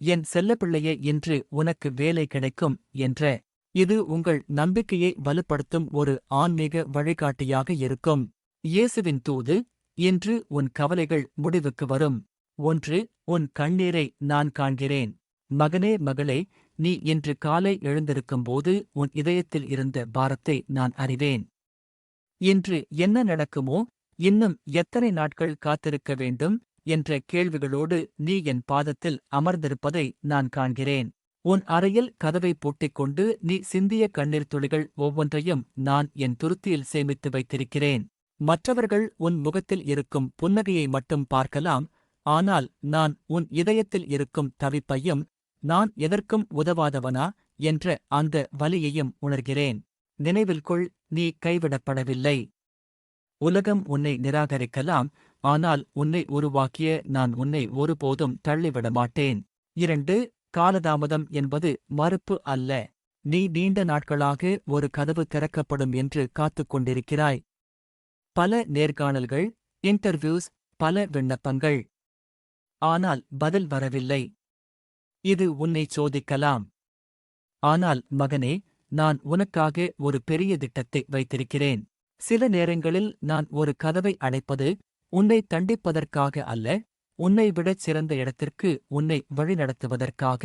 என் செல்லப்பிள்ளையே இன்று உனக்கு வேலை கிடைக்கும் என்ற. இது உங்கள் நம்பிக்கையை வலுப்படுத்தும் ஒரு ஆன்மீக வழிகாட்டியாக இருக்கும். இயேசுவின் தூது. இன்று உன் கவலைகள் முடிவுக்கு வரும். 1. உன் கண்ணீரை நான் காண்கிறேன். மகனே மகளே, நீ இன்று காலை எழுந்திருக்கும்போது உன் இதயத்தில் இருந்த பாரத்தை நான் அறிவேன். இன்று என்ன நடக்குமோ, இன்னும் எத்தனை நாட்கள் காத்திருக்க வேண்டும் என்ற கேள்விகளோடு நீ என் பாதத்தில் அமர்ந்திருப்பதை நான் காண்கிறேன். உன் அறையில் கதவை பூட்டிக்கொண்டு நீ சிந்திய கண்ணீர் துளிகள் ஒவ்வொன்றையும் நான் என் துருத்தியில் சேமித்து வைத்திருக்கிறேன். மற்றவர்கள் உன் முகத்தில் இருக்கும் புன்னகையை மட்டும் பார்க்கலாம், ஆனால் நான் உன் இதயத்தில் இருக்கும் தவிப்பையும், நான் எதற்கும் உதவாதவனா என்ற அந்த வலியையும் உணர்கிறேன். நினைவில் கொள், நீ கைவிடப்படவில்லை. உலகம் உன்னை நிராகரிக்கலாம், ஆனால் உன்னை உருவாக்கிய நான் உன்னை ஒருபோதும் தள்ளிவிட மாட்டேன். 2. காலதாமதம் என்பது மறுப்பு அல்ல. நீ நீண்ட நாட்களாக ஒரு கதவு திறக்கப்படும் என்று காத்துக் கொண்டிருக்கிறாய். பல நேர்காணல்கள், இன்டர்வியூஸ், பல விண்ணப்பங்கள். ஆனால் பதில் வரவில்லை. இது உன்னை சோதிக்கலாம். ஆனால் மகனே, நான் உனக்காக ஒரு பெரிய திட்டத்தை வைத்திருக்கிறேன். சில நேரங்களில் நான் ஒரு கதவை அடைப்பது உன்னை தண்டிப்பதற்காக அல்ல, உன்னை விடச் சிறந்த இடத்திற்கு உன்னை வழிநடத்துவதற்காக.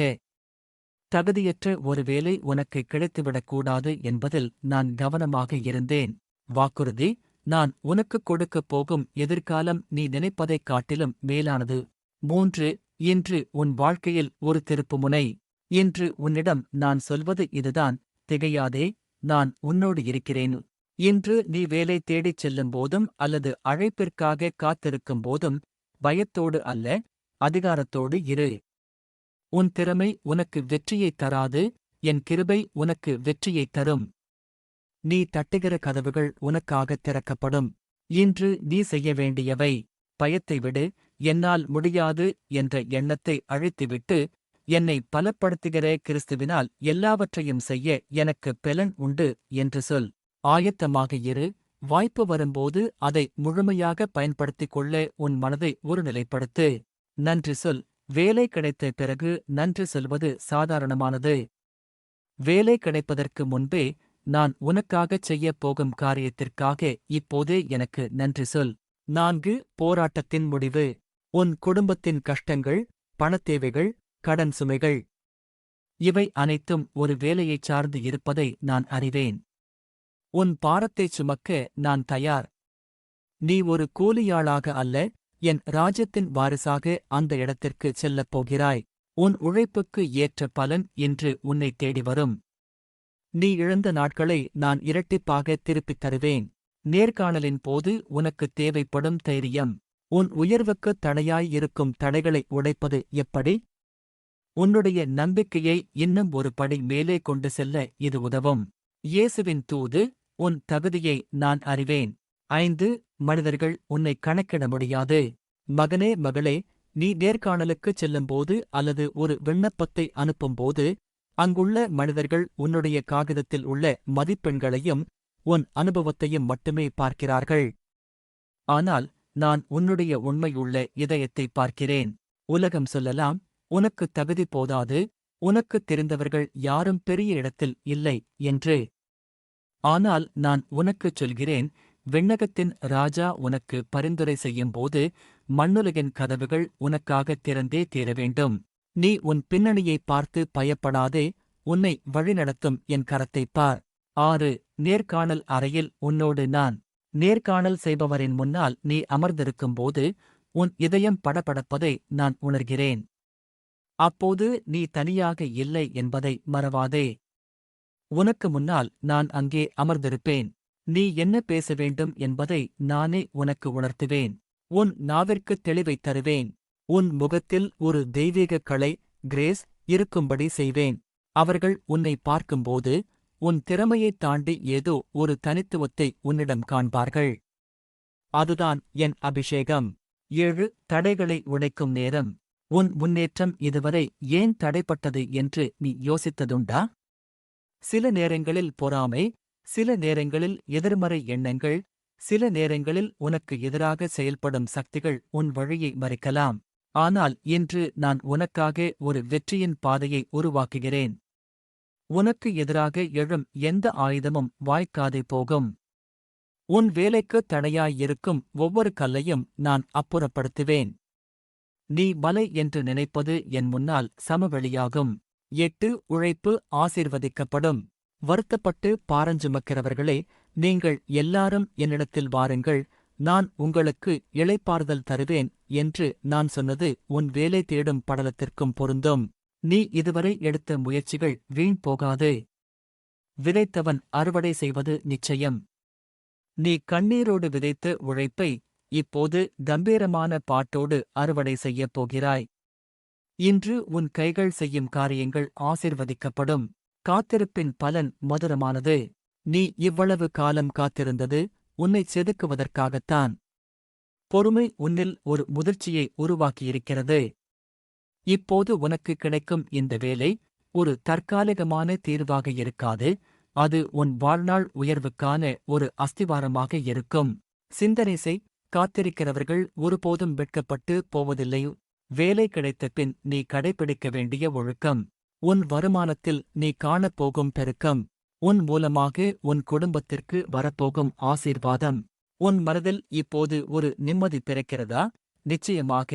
தகுதியற்ற ஒரு வேலை உனக்கு கிடைத்துவிடக்கூடாது என்பதில் நான் கவனமாக இருந்தேன். வாக்குறுதி. நான் உனக்குக் கொடுக்கப் போகும் எதிர்காலம் நீ நினைப்பதைக் காட்டிலும் மேலானது. 3. இன்று உன் வாழ்க்கையில் ஒரு திருப்புமுனை. இன்று உன்னிடம் நான் சொல்வது இதுதான், திகையாதே, நான் உன்னோடு இருக்கிறேன். இன்று நீ வேலை தேடிச் செல்லும் போதும் அல்லது அழைப்பிற்காக காத்திருக்கும் போதும் பயத்தோடு அல்ல, அதிகாரத்தோடு இரு. உன் திறமை உனக்கு வெற்றியைத் தராது, என் கிருபை உனக்கு வெற்றியைத் தரும். நீ தட்டுகிற கதவுகள் உனக்காகத் திறக்கப்படும். இன்று நீ செய்ய வேண்டியவை. பயத்தை விடு, என்னால் முடியாது என்ற எண்ணத்தை அழித்துவிட்டு, என்னை பலப்படுத்துகிற கிறிஸ்துவினால் எல்லாவற்றையும் செய்ய எனக்கு பெலன் உண்டு என்று சொல். ஆயத்தமாக இரு, வாய்ப்பு வரும்போது அதை முழுமையாக பயன்படுத்திக் கொள்ள உன் மனதை ஒருநிலைப்படுத்து. நன்றி சொல். வேலை கிடைத்த பிறகு நன்றி சொல்வது சாதாரணமானது. வேலை கிடைப்பதற்கு முன்பே, நான் உனக்காகச் செய்யப் போகும் காரியத்திற்காக இப்போதே எனக்கு நன்றி சொல். 4. போராட்டத்தின் முடிவு. உன் குடும்பத்தின் கஷ்டங்கள், பணத்தேவைகள், கடன் சுமைகள். இவை அனைத்தும் ஒரு வேலையைச் சார்ந்து இருப்பதை நான் அறிவேன். உன் பாரத்தைச் சுமக்க நான் தயார். நீ ஒரு கூலியாளாக அல்ல, என் ராஜ்யத்தின் வாரிசாக அந்த இடத்திற்கு செல்லப் போகிறாய். உன் உழைப்புக்கு ஏற்ற பலன் இன்று உன்னை தேடி வரும். நீ இழந்த நாட்களை நான் இரட்டிப்பாக திருப்பித் தருவேன். நேர்காணலின் போது உனக்குத் தேவைப்படும் தைரியம். உன் உயர்வுக்குத் தடையாய் இருக்கும் தடைகளை உடைப்பது எப்படி? உன்னுடைய நம்பிக்கையை இன்னும் ஒரு படி மேலே கொண்டு செல்ல இது உதவும். இயேசுவின் தூது. உன் தகுதியை நான் அறிவேன். 5. மனிதர்கள் உன்னை கணக்கிட முடியாது. மகனே மகளே, நீ நேர்காணலுக்குச் செல்லும்போது அல்லது ஒரு விண்ணப்பத்தை அனுப்பும்போது, அங்குள்ள மனிதர்கள் உன்னுடைய காகிதத்தில் உள்ள மதிப்பெண்களையும் உன் அனுபவத்தையும் மட்டுமே பார்க்கிறார்கள். ஆனால் நான் உன்னுடைய உண்மையுள்ள இதயத்தை பார்க்கிறேன். உலகம் சொல்லலாம், உனக்கு தகுதி போதாது, உனக்குத் தெரிந்தவர்கள் யாரும் பெரிய இடத்தில் இல்லை என்று. ஆனால் நான் உனக்குச் சொல்கிறேன், விண்ணகத்தின் ராஜா உனக்கு பரிந்துரை செய்யும்போது மண்ணுலகின் கதவுகள் உனக்காகத் திறந்தே தீர வேண்டும். நீ உன் பின்னணியைப் பார்த்து பயப்படாதே, உன்னை வழிநடத்தும் என் கரத்தைப் பார். 6. நேர்காணல் அறையில் உன்னோடு நான். நேர்காணல் செய்பவரின் முன்னால் நீ அமர்ந்திருக்கும்போது உன் இதயம் படபடப்பதை நான் உணர்கிறேன். அப்போது நீ தனியாக இல்லை என்பதை மறவாதே. உனக்கு முன்னால் நான் அங்கே அமர்ந்திருப்பேன். நீ என்ன பேச வேண்டும் என்பதை நானே உனக்கு உணர்த்துவேன். உன் நாவிற்குத் தெளிவைத் தருவேன். உன் முகத்தில் ஒரு தெய்வீக கலை, கிரேஸ், இருக்கும்படி செய்வேன். அவர்கள் உன்னை பார்க்கும்போது உன் திறமையைத் தாண்டி ஏதோ ஒரு தனித்துவத்தை உன்னிடம் காண்பார்கள். அதுதான் என் அபிஷேகம். 7. தடைகளை உடைக்கும் நேரம். உன் முன்னேற்றம் இதுவரை ஏன் தடைப்பட்டது என்று நீ யோசித்ததுண்டா? சில நேரங்களில் பொறாமை, சில நேரங்களில் எதிர்மறை எண்ணங்கள், சில நேரங்களில் உனக்கு எதிராக செயல்படும் சக்திகள் உன் வழியை மறைக்கலாம். ஆனால் இன்று நான் உனக்காக ஒரு வெற்றியின் பாதையை உருவாக்குகிறேன். உனக்கு எதிராக எழும் எந்த ஆயுதமும் வாய்க்காதே போகும். உன் வேலைக்கு தடையாயிருக்கும் ஒவ்வொரு கல்லையும் நான் அப்புறப்படுத்துவேன். நீ மலை என்று நினைப்பது என் முன்னால் சமவெளியாகும். 8 உழைப்பு ஆசீர்வதிக்கப்படும். வருத்தப்பட்டு பாரஞ்சுமக்கிறவர்களே, நீங்கள் எல்லாரும் என்னிடத்தில் வாருங்கள், நான் உங்களுக்கு இளைப்பாறுதல் தருவேன் என்று நான் சொன்னது உன் வேலை தேடும் படலத்திற்கும் பொருந்தும். நீ இதுவரை எடுத்த முயற்சிகள் வீண் போகாது. விதைத்தவன் அறுவடை செய்வது நிச்சயம். நீ கண்ணீரோடு விதைத்த உழைப்பை இப்போது கம்பீரமான பாட்டோடு அறுவடை செய்யப் போகிறாய். இன்று உன் கைகள் செய்யும் காரியங்கள் ஆசீர்வதிக்கப்படும். காத்திருப்பின் பலன் மதுரமானது. நீ இவ்வளவு காலம் காத்திருந்தது உன்னைச் செதுக்குவதற்காகத்தான். பொறுமை உன்னில் ஒரு முதிர்ச்சியை உருவாக்கியிருக்கிறது. இப்போது உனக்கு கிடைக்கும் இந்த வேலை ஒரு தற்காலிகமான தீர்வாக இருக்காது, அது உன் வாழ்நாள் உயர்வுக்கான ஒரு அஸ்திவாரமாக இருக்கும். சிந்தனை செய், காத்திருக்கிறவர்கள் ஒருபோதும் வெட்கப்பட்டு போவதில்லை. வேலை கிடைத்த பின் நீ கடைபிடிக்க வேண்டிய ஒழுக்கம். உன் வருமானத்தில் நீ காணப்போகும் பெருக்கம். உன் மூலமாக உன் குடும்பத்திற்கு வரப்போகும் ஆசீர்வாதம். உன் மனதில் இப்போது ஒரு நிம்மதி பிறக்கிறதா? நிச்சயமாக.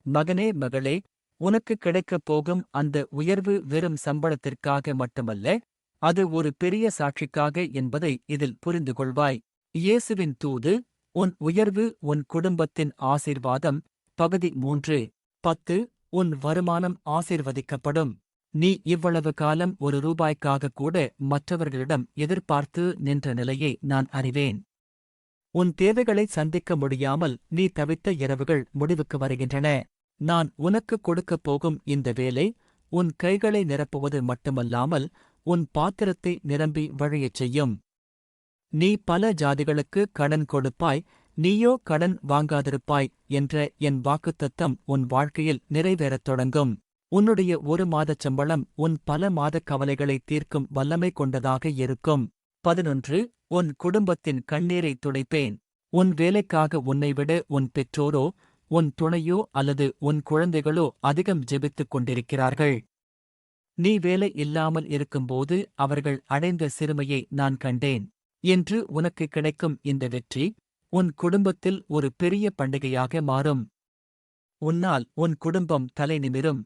மகனே, மகளே, உனக்கு கிடைக்கப் போகும் அந்த உயர்வு வெறும் சம்பளத்திற்காக மட்டுமல்ல, அது ஒரு பெரிய சாட்சிக்காக என்பதை இதில் புரிந்து கொள்வாய். இயேசுவின் தூது, உன் உயர்வு உன் குடும்பத்தின் ஆசீர்வாதம். பகுதி 3. 10. உன் வருமானம் ஆசீர்வதிக்கப்படும். நீ இவ்வளவு காலம் ₹1 கூட மற்றவர்களிடம் எதிர்பார்த்து நின்ற நிலையை நான் அறிவேன். உன் தேவைகளை சந்திக்க முடியாமல் நீ தவித்த இரவுகள் முடிவுக்கு வருகின்றன. நான் உனக்கு கொடுக்கப் போகும் இந்த வேலை உன் கைகளை நிரப்புவது மட்டுமல்லாமல் உன் பாத்திரத்தை நிரம்பி வழியச் செய்யும். நீ பல ஜாதிகளுக்கு கடன் கொடுப்பாய், நீயோ கடன் வாங்காதிருப்பாய் என்ற என் வாக்குத்தத்தம் உன் வாழ்க்கையில் நிறைவேறத் தொடங்கும். உன்னுடைய 1 மாதச் சம்பளம் உன் பல மாதக் கவலைகளை தீர்க்கும் வல்லமை கொண்டதாக இருக்கும். 11. உன் குடும்பத்தின் கண்ணீரை துடைப்பேன். உன் வேலைக்காக உன்னைவிட உன் பெற்றோரோ, உன் துணையோ அல்லது உன் குழந்தைகளோ அதிகம் ஜெபித்துக் கொண்டிருக்கிறார்கள். நீ வேலை இல்லாமல் இருக்கும்போது அவர்கள் அடைந்த சிறுமையை நான் கண்டேன். இன்று உனக்கு கிடைக்கும் இந்த வெற்றி உன் குடும்பத்தில் ஒரு பெரிய பண்டிகையாக மாறும். உன்னால் உன் குடும்பம் தலை நிமிரும்.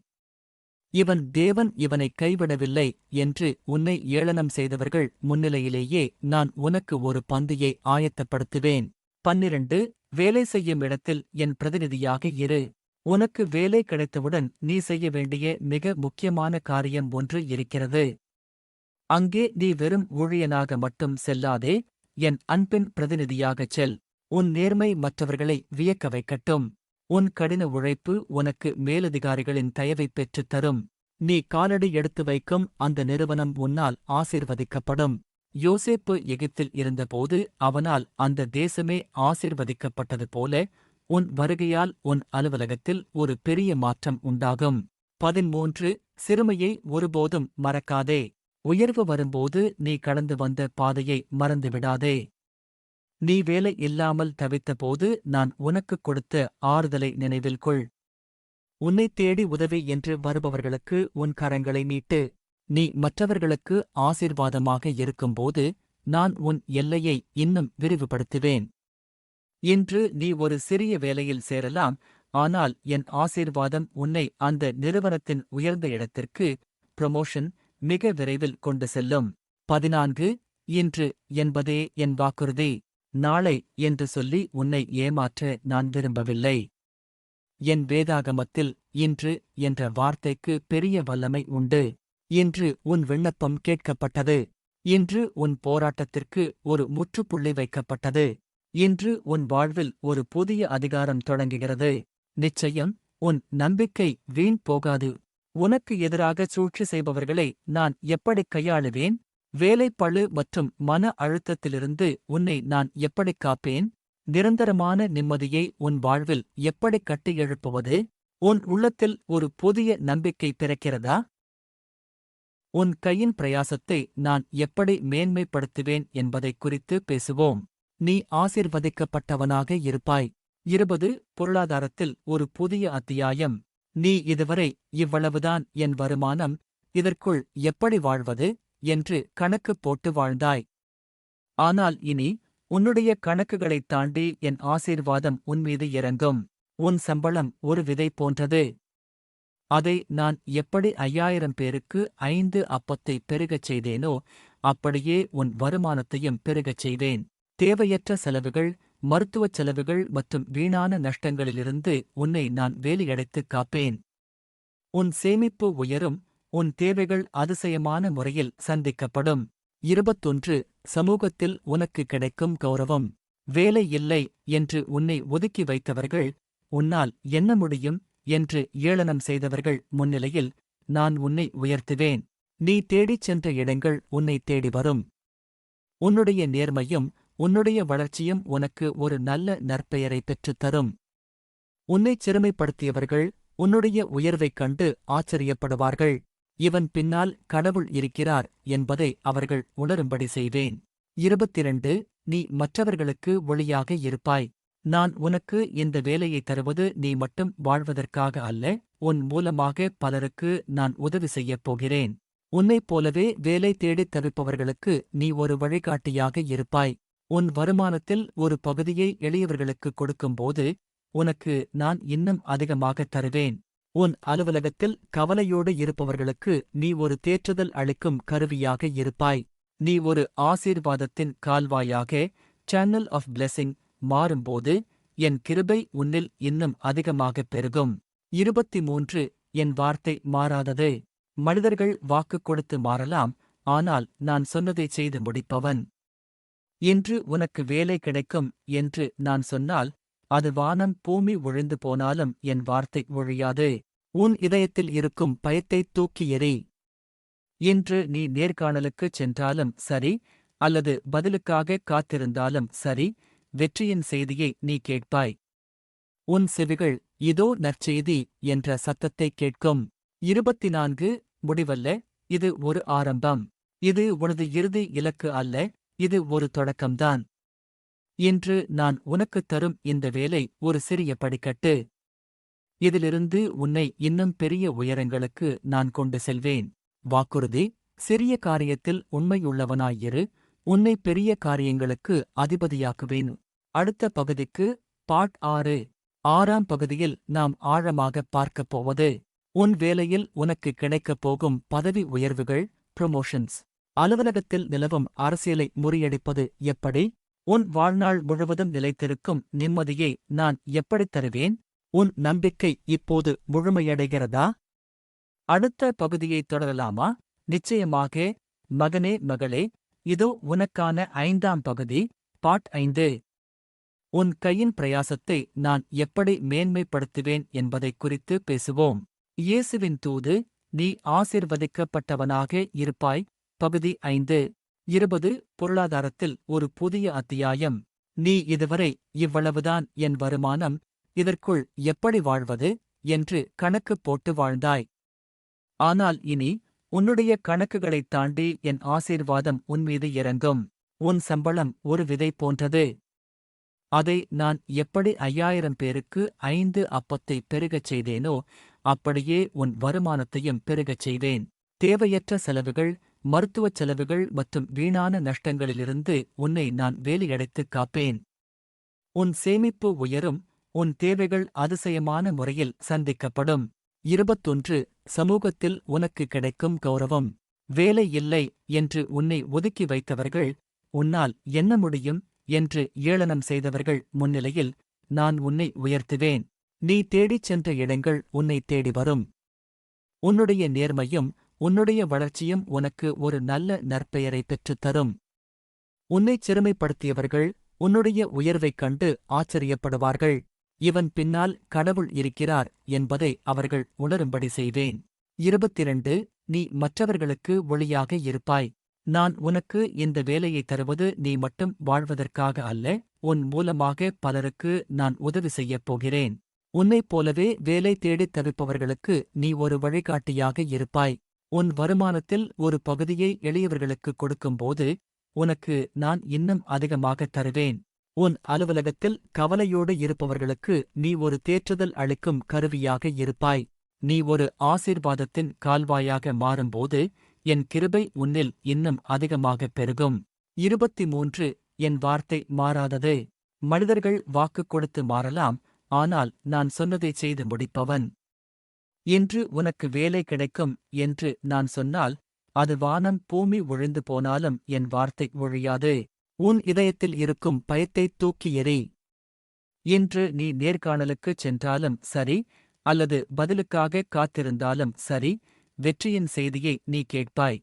இவன் தேவன் இவனை கைவிடவில்லை என்று உன்னை ஏளனம் செய்தவர்கள் முன்னிலையிலேயே நான் உனக்கு ஒரு பந்தியை ஆயத்தப்படுத்துவேன். 12. வேலை செய்யும் இடத்தில் என் பிரதிநிதியாக இரு. உனக்கு வேலை கிடைத்தவுடன் நீ செய்ய வேண்டிய மிக முக்கியமான காரியம் ஒன்று இருக்கிறது. அங்கே நீ வெறும் ஊழியனாக மட்டும் செல்லாதே, என் அன்பின் பிரதிநிதியாகச் செல். உன் நேர்மை மற்றவர்களை வியக்க வைக்கட்டும். உன் கடின உழைப்பு உனக்கு மேலதிகாரிகளின் தயவைப் பெற்றுத் தரும். நீ காலடி எடுத்து வைக்கும் அந்த நிறுவனம் உன்னால் ஆசீர்வதிக்கப்படும். யோசேப்பு எகிப்தில் இருந்தபோது அவனால் அந்த தேசமே ஆசீர்வதிக்கப்பட்டது போல, உன் வருகையால் உன் அலுவலகத்தில் ஒரு பெரிய மாற்றம் உண்டாகும். 13. சிறுமையை ஒருபோதும் மறக்காதே. உயர்வு வரும்போது நீ கடந்து வந்த பாதையை மறந்துவிடாதே. நீ வேலை இல்லாமல் தவித்தபோது நான் உனக்குக் கொடுத்த ஆறுதலை நினைவில் கொள். உன்னைத் தேடி உதவி என்று வருபவர்களுக்கு உன் கரங்களை நீட்டு. நீ மற்றவர்களுக்கு ஆசீர்வாதமாக இருக்கும்போது நான் உன் எல்லையை இன்னும் விரிவுபடுத்துவேன். இன்று நீ ஒரு சிறிய வேலையில் சேரலாம், ஆனால் என் ஆசீர்வாதம் உன்னை அந்த நிறுவனத்தின் உயர்ந்த இடத்திற்கு ப்ரமோஷன் மிக விரைவில் கொண்டு செல்லும். 14. இன்று என்பதே என் வாக்குறுதி. நாளை என்று சொல்லி உன்னை ஏமாற்ற நான் விரும்பவில்லை. என் வேதாகமத்தில் இன்று என்ற வார்த்தைக்கு பெரிய வல்லமை உண்டு. இன்று உன் விண்ணப்பம் கேட்கப்பட்டது. இன்று உன் போராட்டத்திற்கு ஒரு முற்றுப்புள்ளி வைக்கப்பட்டது. இன்று உன் வாழ்வில் ஒரு புதிய அதிகாரம் தொடங்குகிறது. நிச்சயம் உன் நம்பிக்கை வீண் போகாது. உனக்கு எதிராக சூழ்ச்சி செய்பவர்களை நான் எப்படிக் கையாளுவேன்? வேலைப்பளு மற்றும் மன அழுத்தத்திலிருந்து உன்னை நான் எப்படிக் காப்பேன்? நிரந்தரமான நிம்மதியை உன் வாழ்வில் எப்படிக் கட்டி எழுப்புவது? உன் உள்ளத்தில் ஒரு புதிய நம்பிக்கை பிறக்கிறதா? உன் கையின் பிரயாசத்தை நான் எப்படி மேன்மைப்படுத்துவேன் என்பதைக் குறித்து பேசுவோம். நீ ஆசீர்வதிக்கப்பட்டவனாக இருப்பாய். 20 பொருளாதாரத்தில் ஒரு புதிய அத்தியாயம். நீ இதுவரை இவ்வளவுதான் என் வருமானம், இதற்குள் எப்படி வாழ்வது என்று கணக்கு போட்டு வாழ்ந்தாய். ஆனால் இனி உன்னுடைய கணக்குகளைத் தாண்டி என் ஆசீர்வாதம் உன்மீது இறங்கும். உன் சம்பளம் ஒரு விதை போன்றது. அதை நான் எப்படி 5000 பேருக்கு 5 அப்பத்தை பெருகச் செய்தேனோ அப்படியே உன் வருமானத்தையும் பெருகச் செய்வேன். தேவையற்ற செலவுகள், மருத்துவச் செலவுகள் மற்றும் வீணான நஷ்டங்களிலிருந்து உன்னை நான் வேலியடைத்துக் காப்பேன். உன் சேமிப்பு உயரும், உன் தேவைகள் அதிசயமான முறையில் சந்திக்கப்படும். 21 சமூகத்தில் உனக்கு கிடைக்கும் கௌரவம். வேலை இல்லை என்று உன்னை ஒதுக்கி வைத்தவர்கள், உன்னால் என்ன முடியும் என்று ஏளனம் செய்தவர்கள் முன்னிலையில் நான் உன்னை உயர்த்துவேன். நீ தேடிச் சென்ற இடங்கள் உன்னை தேடி வரும். உன்னுடைய நேர்மையும் உன்னுடைய வளர்ச்சியும் உனக்கு ஒரு நல்ல நற்பெயரை பெற்றுத் தரும். உன்னைச் சிறுமைப்படுத்தியவர்கள் உன்னுடைய உயர்வைக் கண்டு ஆச்சரியப்படுவார்கள். இவன் பின்னால் கடவுள் இருக்கிறார் என்பதை அவர்கள் உணரும்படி செய்வேன். 22 நீ மற்றவர்களுக்கு ஒளியாக இருப்பாய். நான் உனக்கு இந்த வேலையை தருவது நீ மட்டும் வாழ்வதற்காக அல்ல, உன் மூலமாக பலருக்கு நான் உதவி செய்யப் போகிறேன். உன்னைப் போலவே வேலை தேடித் தவிப்பவர்களுக்கு நீ ஒரு வழிகாட்டியாக இருப்பாய். உன் வருமானத்தில் ஒரு பகுதியை எளியவர்களுக்கு கொடுக்கும்போது உனக்கு நான் இன்னும் அதிகமாகத் தருவேன். உன் அலுவலகத்தில் கவலையோடு இருப்பவர்களுக்கு நீ ஒரு தேற்றுதல் அளிக்கும் கருவியாக இருப்பாய். நீ ஒரு ஆசீர்வாதத்தின் கால்வாயாக, சேனல் ஆஃப் பிளெஸிங் மாறும்போது என் கிருபை உன்னில் இன்னும் அதிகமாகப் பெருகும். 23 என் வார்த்தை மாறாதது. மனிதர்கள் வாக்கு கொடுத்து மாறலாம், ஆனால் நான் சொன்னதைச் செய்து முடிப்பவன். இன்று உனக்கு வேலை கிடைக்கும் என்று நான் சொன்னால் அது வானம் பூமி ஒழிந்து போனாலும் என் வார்த்தை ஒழியாது. உன் இதயத்தில் இருக்கும் பயத்தைத் தூக்கி எறி. இன்று நீ நேர்காணலுக்குச் சென்றாலும் சரி, அல்லது பதிலுக்காக காத்திருந்தாலும் சரி, வெற்றியின் செய்தியை நீ கேட்பாய். உன் செவிகள் இதோ நற்செய்தி என்ற சத்தத்தைக் கேட்கும். 24 முடிவல்ல, இது ஒரு ஆரம்பம். இது உனது இறுதி இலக்கு அல்ல, இது ஒரு தொடக்கம்தான். இன்று நான் உனக்குத் தரும் இந்த வேலை ஒரு சிறிய படிக்கட்டு. இதிலிருந்து உன்னை இன்னும் பெரிய உயரங்களுக்கு நான் கொண்டு செல்வேன். வாக்குறுதி: சிறிய காரியத்தில் உண்மையுள்ளவனாயிரு, உன்னை பெரிய காரியங்களுக்கு அதிபதியாக்குவேன். அடுத்த பகுதிக்கு பார்ட் 6. 6ஆம் பகுதியில் நாம் ஆழமாகப் பார்க்கப் போவது உன் வேலையில் உனக்கு கிடைக்கப் போகும் பதவி உயர்வுகள், ப்ரமோஷன்ஸ். அலுவலகத்தில் நிலவும் அரசியலை முறியடிப்பது எப்படி? உன் வாழ்நாள் முழுவதும் நிலைத்திருக்கும் நிம்மதியை நான் எப்படித் தருவேன்? உன் நம்பிக்கை இப்போது முழுமையடைகிறதா? அடுத்த பகுதியைத் தொடரலாமா? நிச்சயமாக. மகனே, மகளே, இதோ உனக்கான 5ஆம் பகுதி, பார்ட் 5. உன் கையின் பிரயாசத்தை நான் எப்படி மேன்மைப்படுத்துவேன் என்பதைக் குறித்து பேசுவோம். இயேசுவின் தூது: நீ ஆசீர்வதிக்கப்பட்டவனாக இருப்பாய். பகுதி 5. 20 பொருளாதாரத்தில் ஒரு புதிய அத்தியாயம். நீ இதுவரை இவ்வளவுதான் என் வருமானம், இதற்குள் எப்படி வாழ்வது என்று கணக்கு போட்டு வாழ்ந்தாய். ஆனால் இனி உன்னுடைய கணக்குகளைத் தாண்டி என் ஆசீர்வாதம் உன்மீது இறங்கும். உன் சம்பளம் ஒரு விதை போன்றது. அதை நான் எப்படி 5000 பேருக்கு 5 அப்பத்தை பெருகச் செய்தேனோ அப்படியே உன் வருமானத்தையும் பெருகச் செய்வேன். தேவையற்ற செலவுகள், மருத்துவச் செலவுகள் மற்றும் வீணான நஷ்டங்களிலிருந்து உன்னை நான் வேலியடைத்துக் காப்பேன். உன் சேமிப்பு உயரும், உன் தேவைகள் அதிசயமான முறையில் சந்திக்கப்படும். 21 சமூகத்தில் உனக்கு கிடைக்கும் கௌரவம். வேலை இல்லை என்று உன்னை ஒதுக்கி வைத்தவர்கள், உன்னால் என்ன முடியும் என்று ஏளனம் செய்தவர்கள் முன்னிலையில் நான் உன்னை உயர்த்துவேன். நீ தேடிச் சென்ற இடங்கள் உன்னை தேடி வரும். உன்னுடைய நேர்மையும் உன்னுடைய வளர்ச்சியும் உனக்கு ஒரு நல்ல நற்பெயரை பெற்றுத் தரும். உன்னைச் சிறுமைப்படுத்தியவர்கள் உன்னுடைய உயர்வைக் கண்டு ஆச்சரியப்படுவார்கள். இவன் பின்னால் கடவுள் இருக்கிறார் என்பதை அவர்கள் உணரும்படி செய்வேன். 22 நீ மற்றவர்களுக்கு ஒளியாக இருப்பாய். நான் உனக்கு இந்த வேலையைத் தருவது நீ மட்டும் வாழ்வதற்காக அல்ல, உன் மூலமாக பலருக்கு நான் உதவி செய்யப் போகிறேன். உன்னைப் போலவே வேலை தேடித் தவிப்பவர்களுக்கு நீ ஒரு வழிகாட்டியாக இருப்பாய். உன் வருமானத்தில் ஒரு பகுதியை எளியவர்களுக்கு கொடுக்கும்போது உனக்கு நான் இன்னும் அதிகமாகத் தருவேன். உன் அலுவலகத்தில் கவலையோடு இருப்பவர்களுக்கு நீ ஒரு தேற்றுதல் அளிக்கும் கருவியாக இருப்பாய். நீ ஒரு ஆசீர்வாதத்தின் கால்வாயாக மாறும்போது என் கிருபை உன்னில் இன்னும் அதிகமாகப் பெருகும். 23 என் வார்த்தை மாறாதது. மனிதர்கள் வாக்கு கொடுத்து மாறலாம், ஆனால் நான் சொன்னதைச் செய்து முடிப்பவன். இன்று உனக்கு வேலை கிடைக்கும் என்று நான் சொன்னால், அது வானம் பூமி ஒழிந்து போனாலும் என் வார்த்தை ஒழியாது. உன் இதயத்தில் இருக்கும் பயத்தைத் தூக்கி எறி. இன்று நீ நேர்காணலுக்குச் சென்றாலும் சரி, அல்லது பதிலுக்காக காத்திருந்தாலும் சரி, வெற்றியின் செய்தியை நீ கேட்பாய்.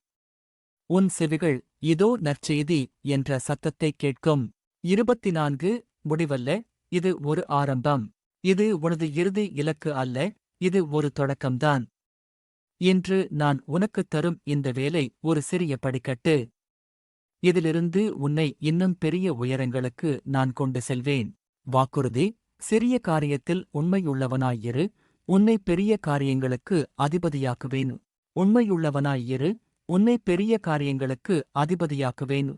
உன் செவிகள் இதோ நற்செய்தி என்ற சத்தத்தைக் கேட்கும். 24 முடிவல்ல, இது ஒரு ஆரம்பம். இது உனது இறுதி இலக்கு அல்ல, இது ஒரு தொடக்கம்தான். இன்று நான் உனக்குத் தரும் இந்த வேலை ஒரு சிறிய படிக்கட்டு. இதிலிருந்து உன்னை இன்னும் பெரிய உயரங்களுக்கு நான் கொண்டு செல்வேன். வாக்குறுதி: சிறிய காரியத்தில் உண்மையுள்ளவனாயிரு, உன்னை பெரிய காரியங்களுக்கு அதிபதியாக்குவேன். உண்மையுள்ளவனாயிரு, உன்னை பெரிய காரியங்களுக்கு அதிபதியாக்குவேன்.